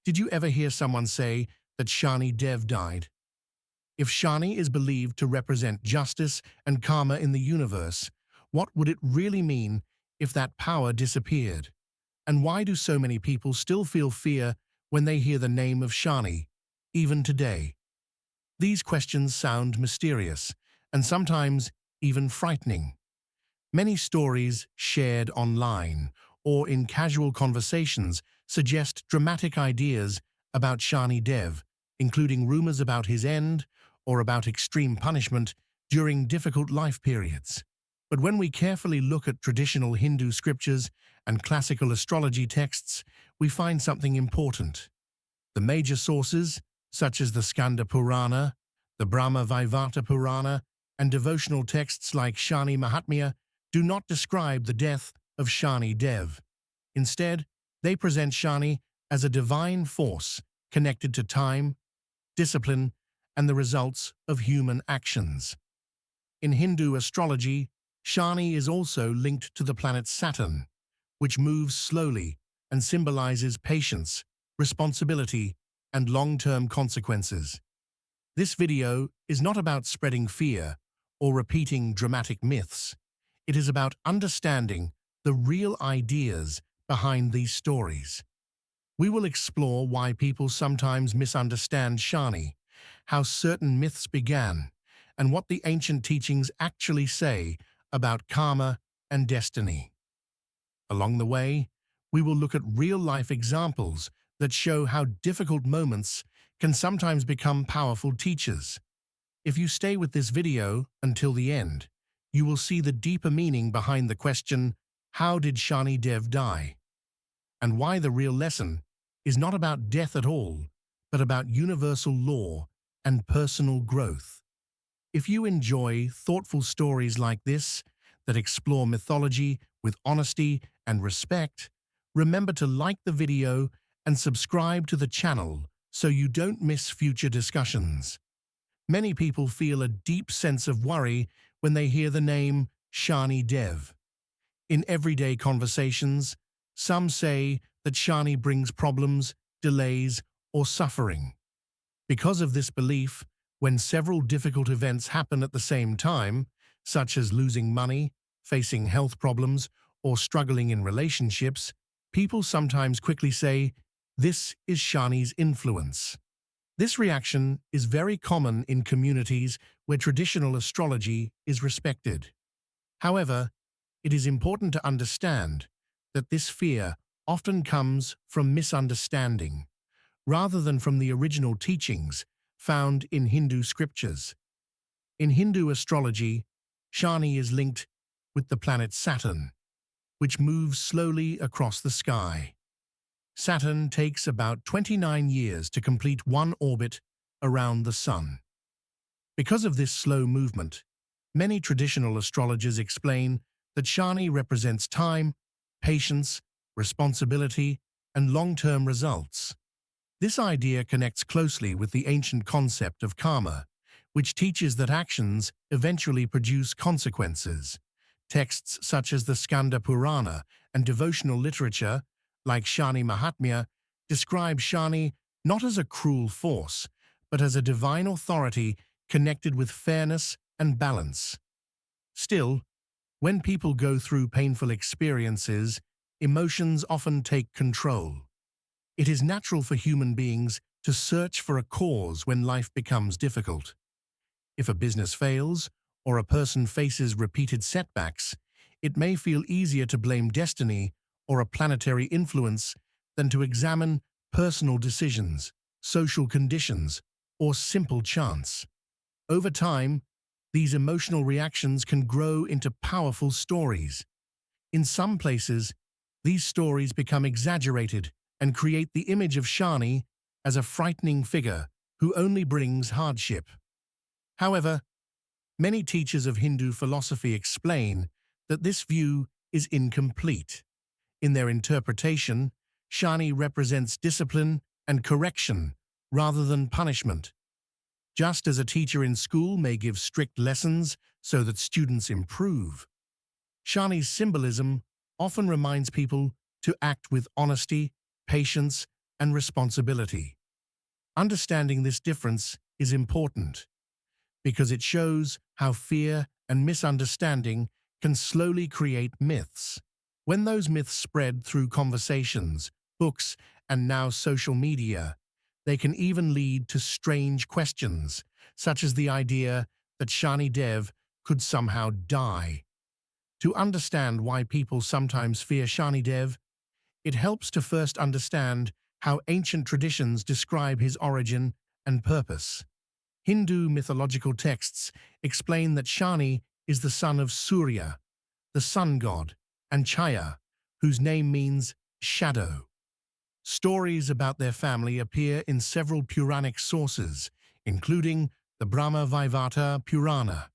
Did you ever hear someone say that Shani Dev died? If Shani is believed to represent justice and karma in the universe, what would it really mean if that power disappeared? And why do so many people still feel fear when they hear the name of Shani, even today? These questions sound mysterious and sometimes even frightening. Many stories shared online or in casual conversations suggest dramatic ideas about Shani Dev, including rumors about his end or about extreme punishment during difficult life periods. But when we carefully look at traditional Hindu scriptures and classical astrology texts, we find something important. The major sources, such as the Skanda Purana, the Brahma Vaivarta Purana, and devotional texts like Shani Mahatmya, do not describe the death of Shani Dev. Instead, they present Shani as a divine force connected to time, discipline, and the results of human actions. In Hindu astrology, Shani is also linked to the planet Saturn, which moves slowly and symbolizes patience, responsibility, and long-term consequences. This video is not about spreading fear or repeating dramatic myths. It is about understanding the real ideas behind these stories. We will explore why people sometimes misunderstand Shani, how certain myths began, and what the ancient teachings actually say about karma and destiny. Along the way, we will look at real-life examples that show how difficult moments can sometimes become powerful teachers. If you stay with this video until the end, you will see the deeper meaning behind the question, how did Shani Dev die? And why the real lesson is not about death at all, but about universal law and personal growth. If you enjoy thoughtful stories like this that explore mythology with honesty and respect, remember to like the video and subscribe to the channel so you don't miss future discussions. Many people feel a deep sense of worry when they hear the name Shani Dev. In everyday conversations, some say that Shani brings problems, delays, or suffering. Because of this belief, when several difficult events happen at the same time, such as losing money, facing health problems, or struggling in relationships, people sometimes quickly say, "This is Shani's influence." This reaction is very common in communities where traditional astrology is respected. However, it is important to understand that this fear often comes from misunderstanding, rather than from the original teachings found in Hindu scriptures. In Hindu astrology, Shani is linked with the planet Saturn, which moves slowly across the sky. Saturn takes about 29 years to complete one orbit around the Sun. Because of this slow movement, many traditional astrologers explain that Shani represents time, patience, responsibility, and long-term results. This idea connects closely with the ancient concept of karma, which teaches that actions eventually produce consequences. Texts such as the Skanda Purana and devotional literature, like Shani Mahatmya, describe Shani not as a cruel force, but as a divine authority connected with fairness and balance. Still, when people go through painful experiences, emotions often take control. It is natural for human beings to search for a cause when life becomes difficult. If a business fails, or a person faces repeated setbacks, it may feel easier to blame destiny or a planetary influence than to examine personal decisions, social conditions, or simple chance. Over time, these emotional reactions can grow into powerful stories. In some places, these stories become exaggerated and create the image of Shani as a frightening figure who only brings hardship. However, many teachers of Hindu philosophy explain that this view is incomplete. In their interpretation, Shani represents discipline and correction rather than punishment. Just as a teacher in school may give strict lessons so that students improve, Shani's symbolism often reminds people to act with honesty, patience, and responsibility. Understanding this difference is important because it shows how fear and misunderstanding can slowly create myths. When those myths spread through conversations, books, and now social media, they can even lead to strange questions, such as the idea that Shani Dev could somehow die. To understand why people sometimes fear Shani Dev, it helps to first understand how ancient traditions describe his origin and purpose. Hindu mythological texts explain that Shani is the son of Surya, the sun god, and Chaya, whose name means shadow. Stories about their family appear in several Puranic sources, including the Brahma Vaivarta Purana.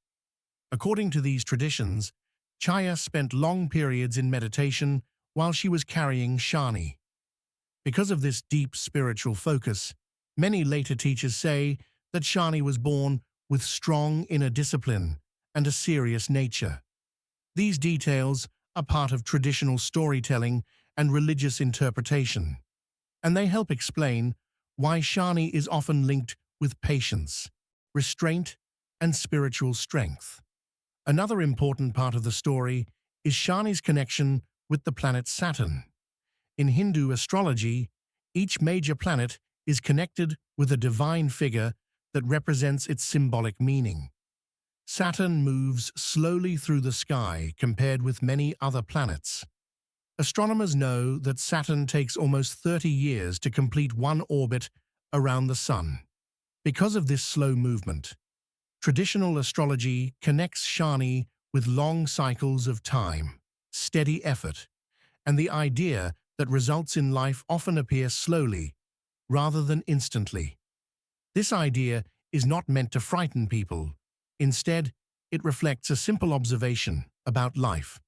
According to these traditions, Chaya spent long periods in meditation while she was carrying Shani. Because of this deep spiritual focus, many later teachers say that Shani was born with strong inner discipline and a serious nature. These details are part of traditional storytelling and religious interpretation, and they help explain why Shani is often linked with patience, restraint, and spiritual strength. Another important part of the story is Shani's connection with the planet Saturn. In Hindu astrology, each major planet is connected with a divine figure that represents its symbolic meaning. Saturn moves slowly through the sky compared with many other planets. Astronomers know that Saturn takes almost 30 years to complete one orbit around the Sun. Because of this slow movement, traditional astrology connects Shani with long cycles of time, steady effort, and the idea that results in life often appear slowly rather than instantly. This idea is not meant to frighten people. Instead, it reflects a simple observation about life.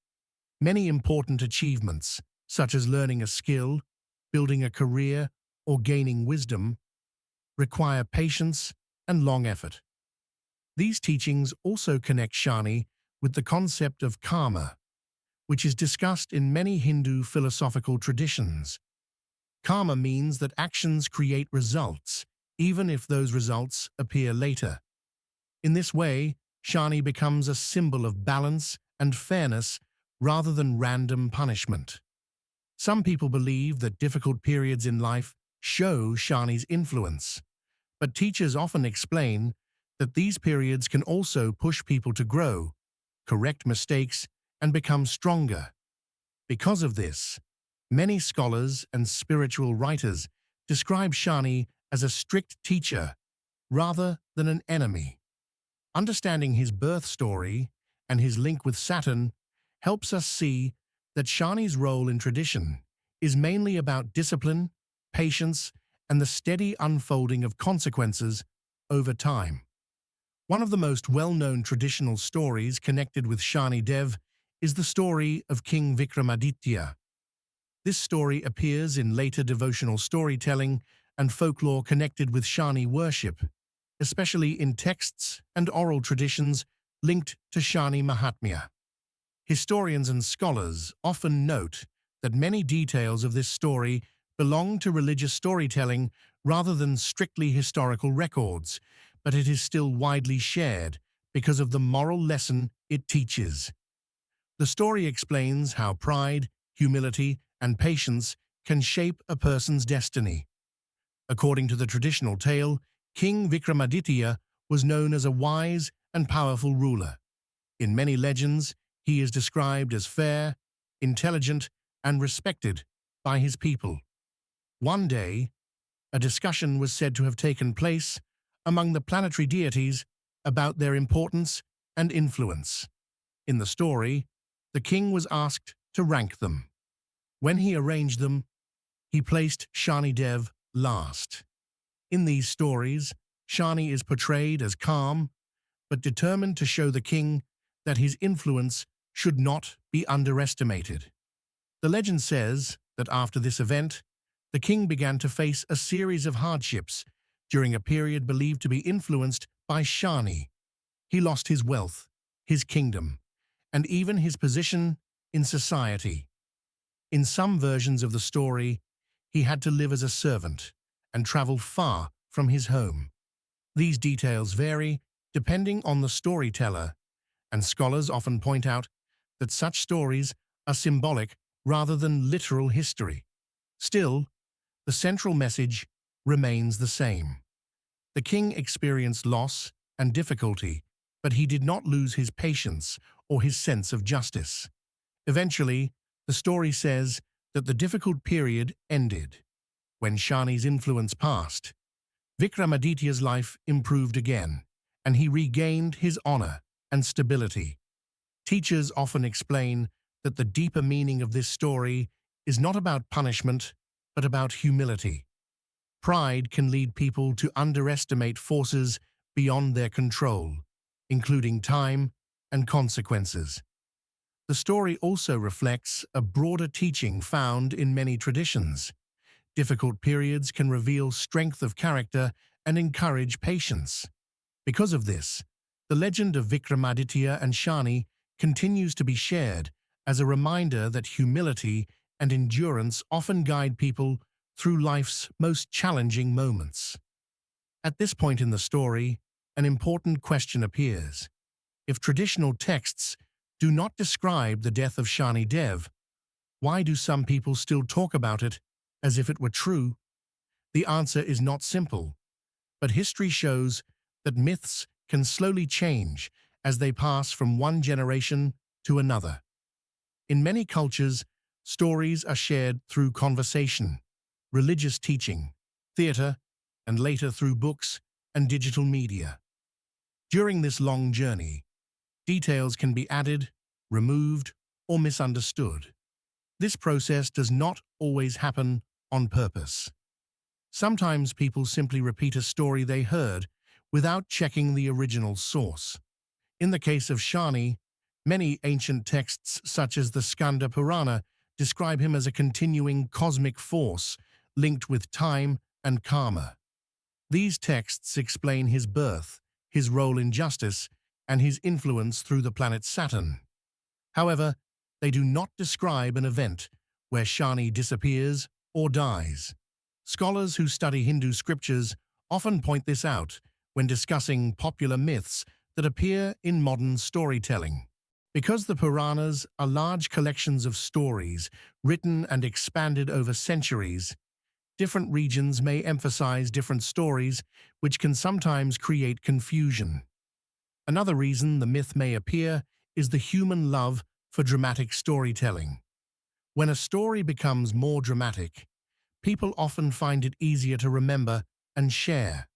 Many important achievements, such as learning a skill, building a career, or gaining wisdom, require patience and long effort. These teachings also connect Shani with the concept of karma, which is discussed in many Hindu philosophical traditions. Karma means that actions create results, even if those results appear later. In this way, Shani becomes a symbol of balance and fairness rather than random punishment. Some people believe that difficult periods in life show Shani's influence, but teachers often explain that these periods can also push people to grow, correct mistakes, and become stronger. Because of this, many scholars and spiritual writers describe Shani as a strict teacher rather than an enemy. Understanding his birth story and his link with Saturn helps us see that Shani's role in tradition is mainly about discipline, patience, and the steady unfolding of consequences over time. One of the most well-known traditional stories connected with Shani Dev is the story of King Vikramaditya. This story appears in later devotional storytelling and folklore connected with Shani worship, especially in texts and oral traditions linked to Shani Mahatmya. Historians and scholars often note that many details of this story belong to religious storytelling rather than strictly historical records, but it is still widely shared because of the moral lesson it teaches. The story explains how pride, humility, and patience can shape a person's destiny. According to the traditional tale, King Vikramaditya was known as a wise and powerful ruler. In many legends, he is described as fair, intelligent, and respected by his people. One day, a discussion was said to have taken place among the planetary deities about their importance and influence. In the story, the king was asked to rank them. When he arranged them, he placed Shani Dev last. In these stories, Shani is portrayed as calm, but determined to show the king that his influence should not be underestimated. The legend says that after this event, the king began to face a series of hardships during a period believed to be influenced by Shani. He lost his wealth, his kingdom, and even his position in society. In some versions of the story, he had to live as a servant and travel far from his home. These details vary depending on the storyteller, and scholars often point out that such stories are symbolic rather than literal history. Still, the central message remains the same. The king experienced loss and difficulty, but he did not lose his patience or his sense of justice. Eventually, the story says that the difficult period ended. When Shani's influence passed, Vikramaditya's life improved again, and he regained his honor and stability. Teachers often explain that the deeper meaning of this story is not about punishment, but about humility. Pride can lead people to underestimate forces beyond their control, including time and consequences. The story also reflects a broader teaching found in many traditions. Difficult periods can reveal strength of character and encourage patience. Because of this, the legend of Vikramaditya and Shani continues to be shared as a reminder that humility and endurance often guide people through life's most challenging moments. At this point in the story, an important question appears. If traditional texts do not describe the death of Shani Dev, why do some people still talk about it as if it were true? The answer is not simple, but history shows that myths can slowly change as they pass from one generation to another. In many cultures, stories are shared through conversation, religious teaching, theater, and later through books and digital media. During this long journey, details can be added, removed, or misunderstood. This process does not always happen on purpose. Sometimes people simply repeat a story they heard without checking the original source. In the case of Shani, many ancient texts such as the Skanda Purana describe him as a continuing cosmic force linked with time and karma. These texts explain his birth, his role in justice, and his influence through the planet Saturn. However, they do not describe an event where Shani disappears or dies. Scholars who study Hindu scriptures often point this out when discussing popular myths that appear in modern storytelling. Because the Puranas are large collections of stories written and expanded over centuries, different regions may emphasize different stories, which can sometimes create confusion. Another reason the myth may appear is the human love for dramatic storytelling. When a story becomes more dramatic, people often find it easier to remember and share.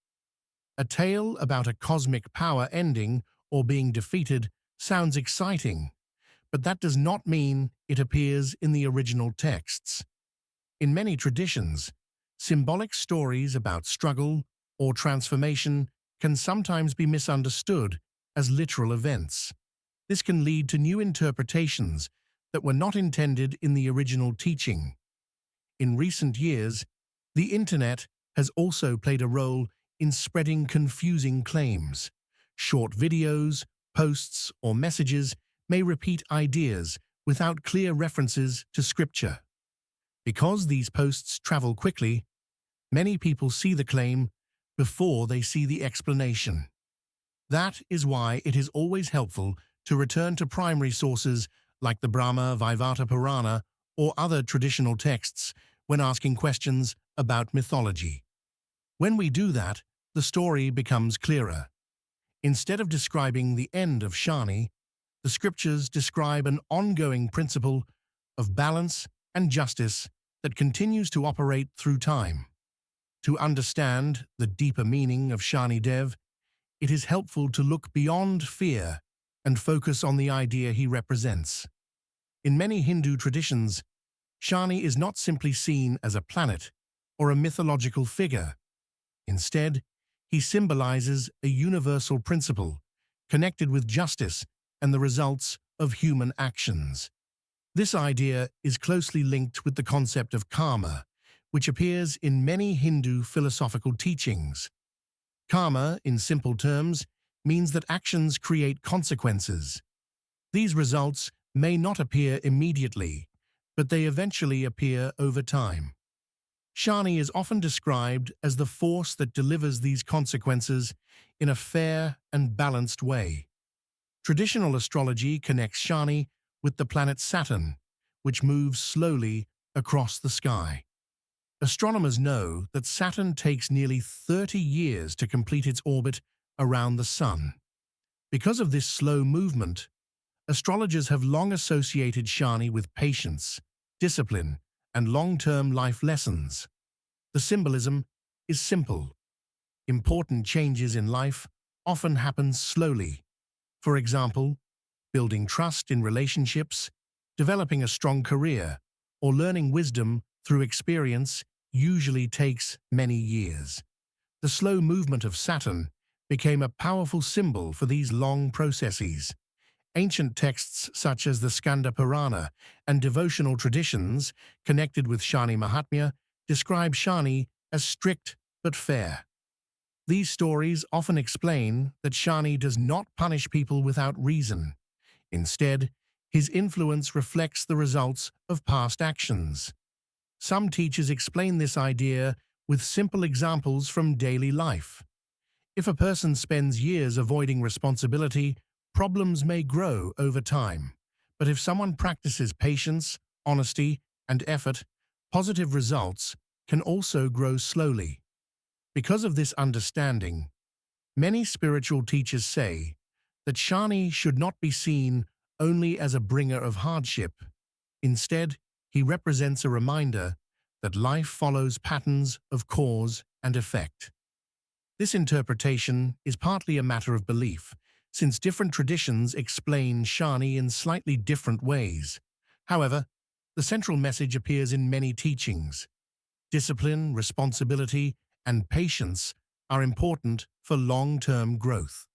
A tale about a cosmic power ending or being defeated sounds exciting, but that does not mean it appears in the original texts. In many traditions, symbolic stories about struggle or transformation can sometimes be misunderstood as literal events. This can lead to new interpretations that were not intended in the original teaching. In recent years, the internet has also played a role in spreading confusing claims. Short videos, posts, or messages may repeat ideas without clear references to scripture. Because these posts travel quickly, many people see the claim before they see the explanation. That is why it is always helpful to return to primary sources like the Brahma Vaivarta Purana or other traditional texts when asking questions about mythology. When we do that, the story becomes clearer. Instead of describing the end of Shani, the scriptures describe an ongoing principle of balance and justice that continues to operate through time. To understand the deeper meaning of Shani Dev, it is helpful to look beyond fear and focus on the idea he represents. In many Hindu traditions, Shani is not simply seen as a planet or a mythological figure. Instead, he symbolizes a universal principle connected with justice and the results of human actions. This idea is closely linked with the concept of karma, which appears in many Hindu philosophical teachings. Karma, in simple terms, means that actions create consequences. These results may not appear immediately, but they eventually appear over time. Shani is often described as the force that delivers these consequences in a fair and balanced way. Traditional astrology connects Shani with the planet Saturn, which moves slowly across the sky. Astronomers know that Saturn takes nearly 30 years to complete its orbit around the Sun. Because of this slow movement, astrologers have long associated Shani with patience, discipline, and long-term life lessons. The symbolism is simple. Important changes in life often happen slowly. For example, building trust in relationships, developing a strong career, or learning wisdom through experience usually takes many years. The slow movement of Saturn became a powerful symbol for these long processes. Ancient texts such as the Skanda Purana and devotional traditions connected with Shani Mahatmya describe Shani as strict but fair. These stories often explain that Shani does not punish people without reason. Instead, his influence reflects the results of past actions. Some teachers explain this idea with simple examples from daily life. If a person spends years avoiding responsibility, problems may grow over time. But if someone practices patience, honesty, and effort, positive results can also grow slowly. Because of this understanding, many spiritual teachers say that Shani should not be seen only as a bringer of hardship. Instead, he represents a reminder that life follows patterns of cause and effect. This interpretation is partly a matter of belief, since different traditions explain Shani in slightly different ways. However, the central message appears in many teachings. Discipline, responsibility, and patience are important for long-term growth.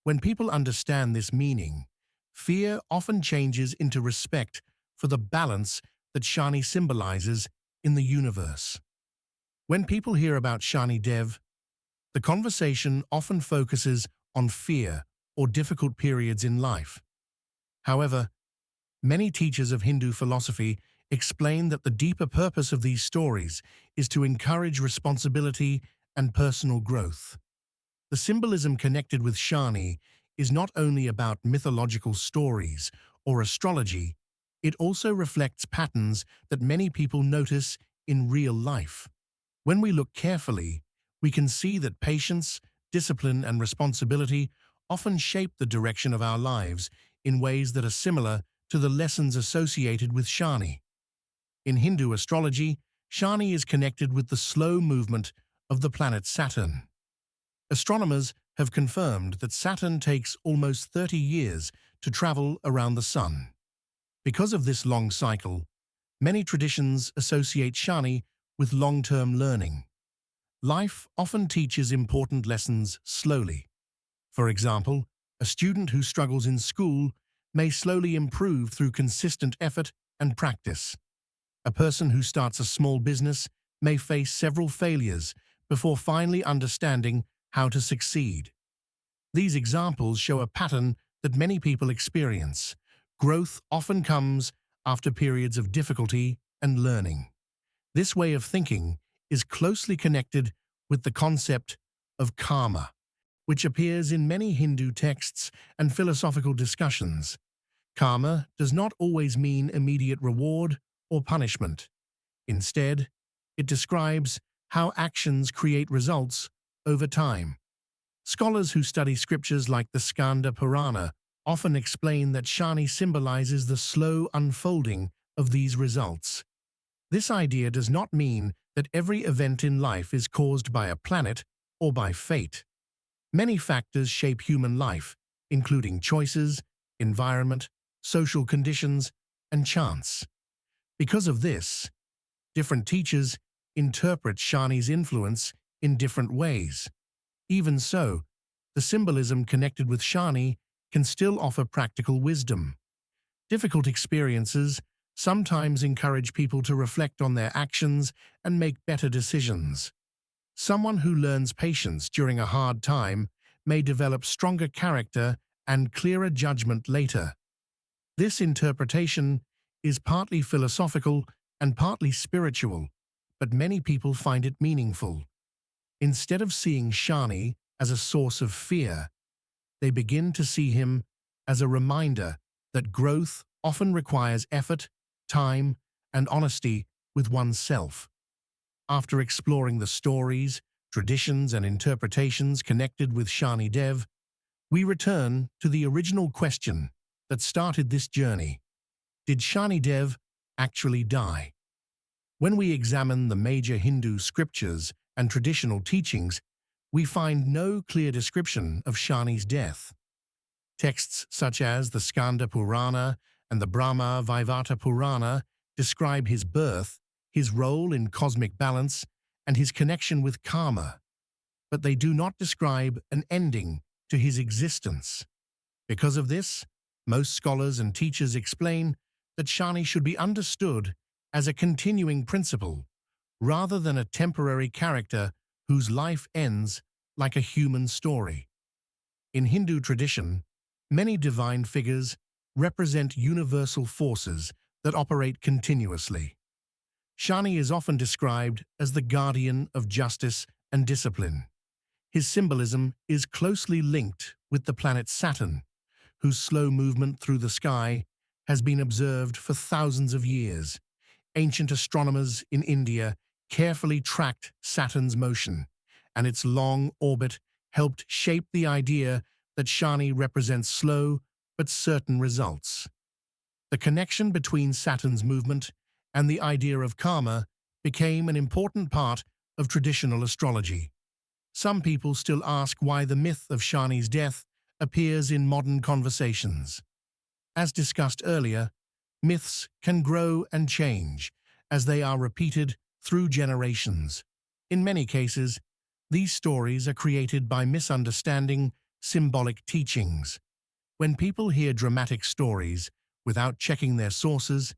When people understand this meaning, fear often changes into respect for the balance that Shani symbolizes in the universe. When people hear about Shani Dev, the conversation often focuses on fear or difficult periods in life. However, many teachers of Hindu philosophy explain that the deeper purpose of these stories is to encourage responsibility and personal growth. The symbolism connected with Shani is not only about mythological stories or astrology, it also reflects patterns that many people notice in real life. When we look carefully, we can see that patience, discipline, and responsibility often shape the direction of our lives in ways that are similar to the lessons associated with Shani. In Hindu astrology, Shani is connected with the slow movement of the planet Saturn. Astronomers have confirmed that Saturn takes almost 30 years to travel around the Sun. Because of this long cycle, many traditions associate Shani with long-term learning. Life often teaches important lessons slowly. For example, a student who struggles in school may slowly improve through consistent effort and practice. A person who starts a small business may face several failures before finally understanding how to succeed. These examples show a pattern that many people experience. Growth often comes after periods of difficulty and learning. This way of thinking is closely connected with the concept of karma, which appears in many Hindu texts and philosophical discussions. Karma does not always mean immediate reward or punishment. Instead, it describes how actions create results over time. Scholars who study scriptures like the Skanda Purana often explain that Shani symbolizes the slow unfolding of these results. This idea does not mean that every event in life is caused by a planet or by fate. Many factors shape human life, including choices, environment, social conditions, and chance. Because of this, different teachers interpret Shani's influence in different ways. Even so, the symbolism connected with Shani can still offer practical wisdom. Difficult experiences sometimes encourage people to reflect on their actions and make better decisions. Someone who learns patience during a hard time may develop stronger character and clearer judgment later. This interpretation is partly philosophical and partly spiritual, but many people find it meaningful. Instead of seeing Shani as a source of fear, they begin to see him as a reminder that growth often requires effort, time, and honesty with oneself. After exploring the stories, traditions, and interpretations connected with Shani Dev, we return to the original question that started this journey. Did Shani Dev actually die? When we examine the major Hindu scriptures and traditional teachings, we find no clear description of Shani's death. Texts such as the Skanda Purana and the Brahma Vaivarta Purana describe his birth, his role in cosmic balance, and his connection with karma, but they do not describe an ending to his existence. Because of this, most scholars and teachers explain that Shani should be understood as a continuing principle, rather than a temporary character whose life ends like a human story. In Hindu tradition, many divine figures represent universal forces that operate continuously. Shani is often described as the guardian of justice and discipline. His symbolism is closely linked with the planet Saturn, whose slow movement through the sky has been observed for thousands of years. Ancient astronomers in India carefully tracked Saturn's motion, and its long orbit helped shape the idea that Shani represents slow but certain results. The connection between Saturn's movement and the idea of karma became an important part of traditional astrology. Some people still ask why the myth of Shani's death appears in modern conversations. As discussed earlier, myths can grow and change as they are repeated through generations. In many cases, these stories are created by misunderstanding symbolic teachings. When people hear dramatic stories without checking their sources,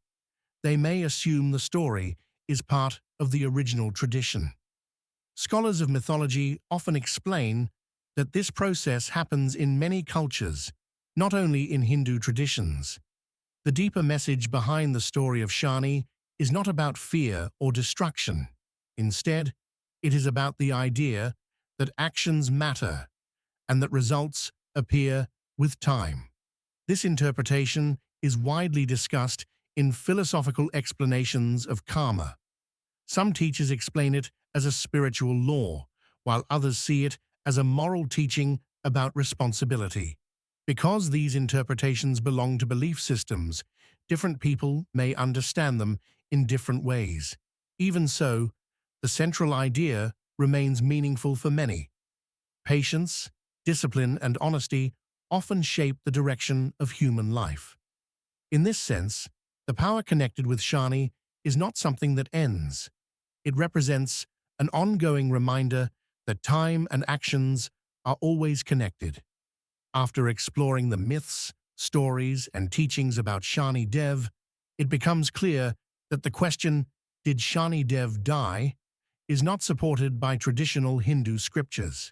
they may assume the story is part of the original tradition. Scholars of mythology often explain that this process happens in many cultures, not only in Hindu traditions. The deeper message behind the story of Shani is not about fear or destruction. Instead, it is about the idea that actions matter and that results appear with time. This interpretation is widely discussed in philosophical explanations of karma. Some teachers explain it as a spiritual law, while others see it as a moral teaching about responsibility. Because these interpretations belong to belief systems, different people may understand them in different ways. Even so, the central idea remains meaningful for many. Patience, discipline, and honesty often shape the direction of human life. In this sense, the power connected with Shani is not something that ends. It represents an ongoing reminder that time and actions are always connected. After exploring the myths, stories, and teachings about Shani Dev, it becomes clear that the question, "Did Shani Dev die?" is not supported by traditional Hindu scriptures.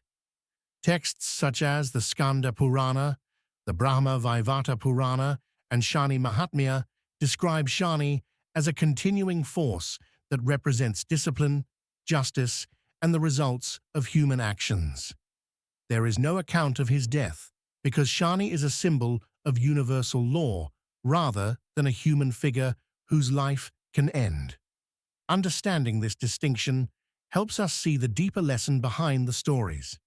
Texts such as the Skanda Purana, the Brahma Vaivarta Purana, and Shani Mahatmya describe Shani as a continuing force that represents discipline, justice, and the results of human actions. There is no account of his death, because Shani is a symbol of universal law rather than a human figure whose life can end. Understanding this distinction helps us see the deeper lesson behind the stories.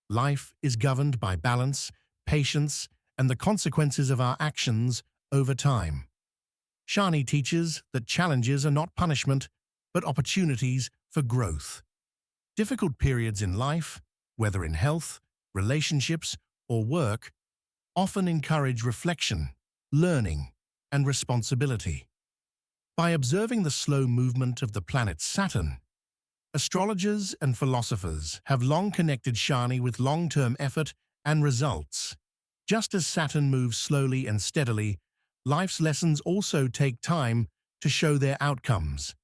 Life is governed by balance, patience, and the consequences of our actions over time. Shani teaches that challenges are not punishment, but opportunities for growth. Difficult periods in life, whether in health, relationships, or work, often encourage reflection, learning, and responsibility. By observing the slow movement of the planet Saturn, astrologers and philosophers have long connected Shani with long-term effort and results. Just as Saturn moves slowly and steadily, life's lessons also take time to show their outcomes.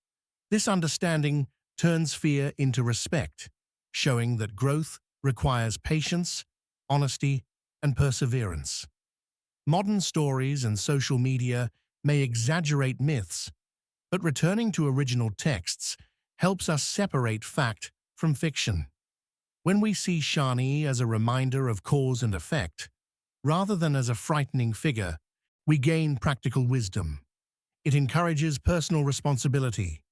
This understanding turns fear into respect, showing that growth requires patience, honesty, and perseverance. Modern stories and social media may exaggerate myths, but returning to original texts helps us separate fact from fiction. When we see Shani as a reminder of cause and effect, rather than as a frightening figure, we gain practical wisdom. It encourages personal responsibility,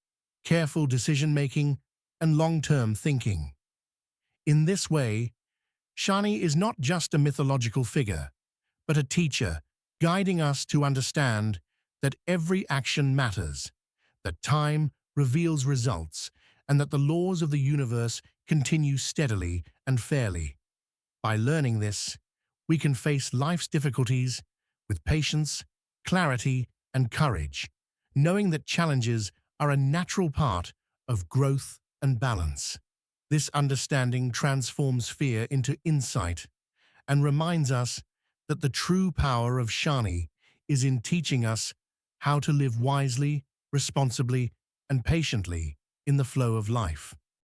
careful decision-making, and long-term thinking. In this way, Shani is not just a mythological figure, but a teacher guiding us to understand that every action matters, that time reveals results, and that the laws of the universe continue steadily and fairly. By learning this, we can face life's difficulties with patience, clarity, and courage, knowing that challenges are a natural part of growth and balance. This understanding transforms fear into insight and reminds us that the true power of Shani is in teaching us how to live wisely, responsibly, and patiently in the flow of life.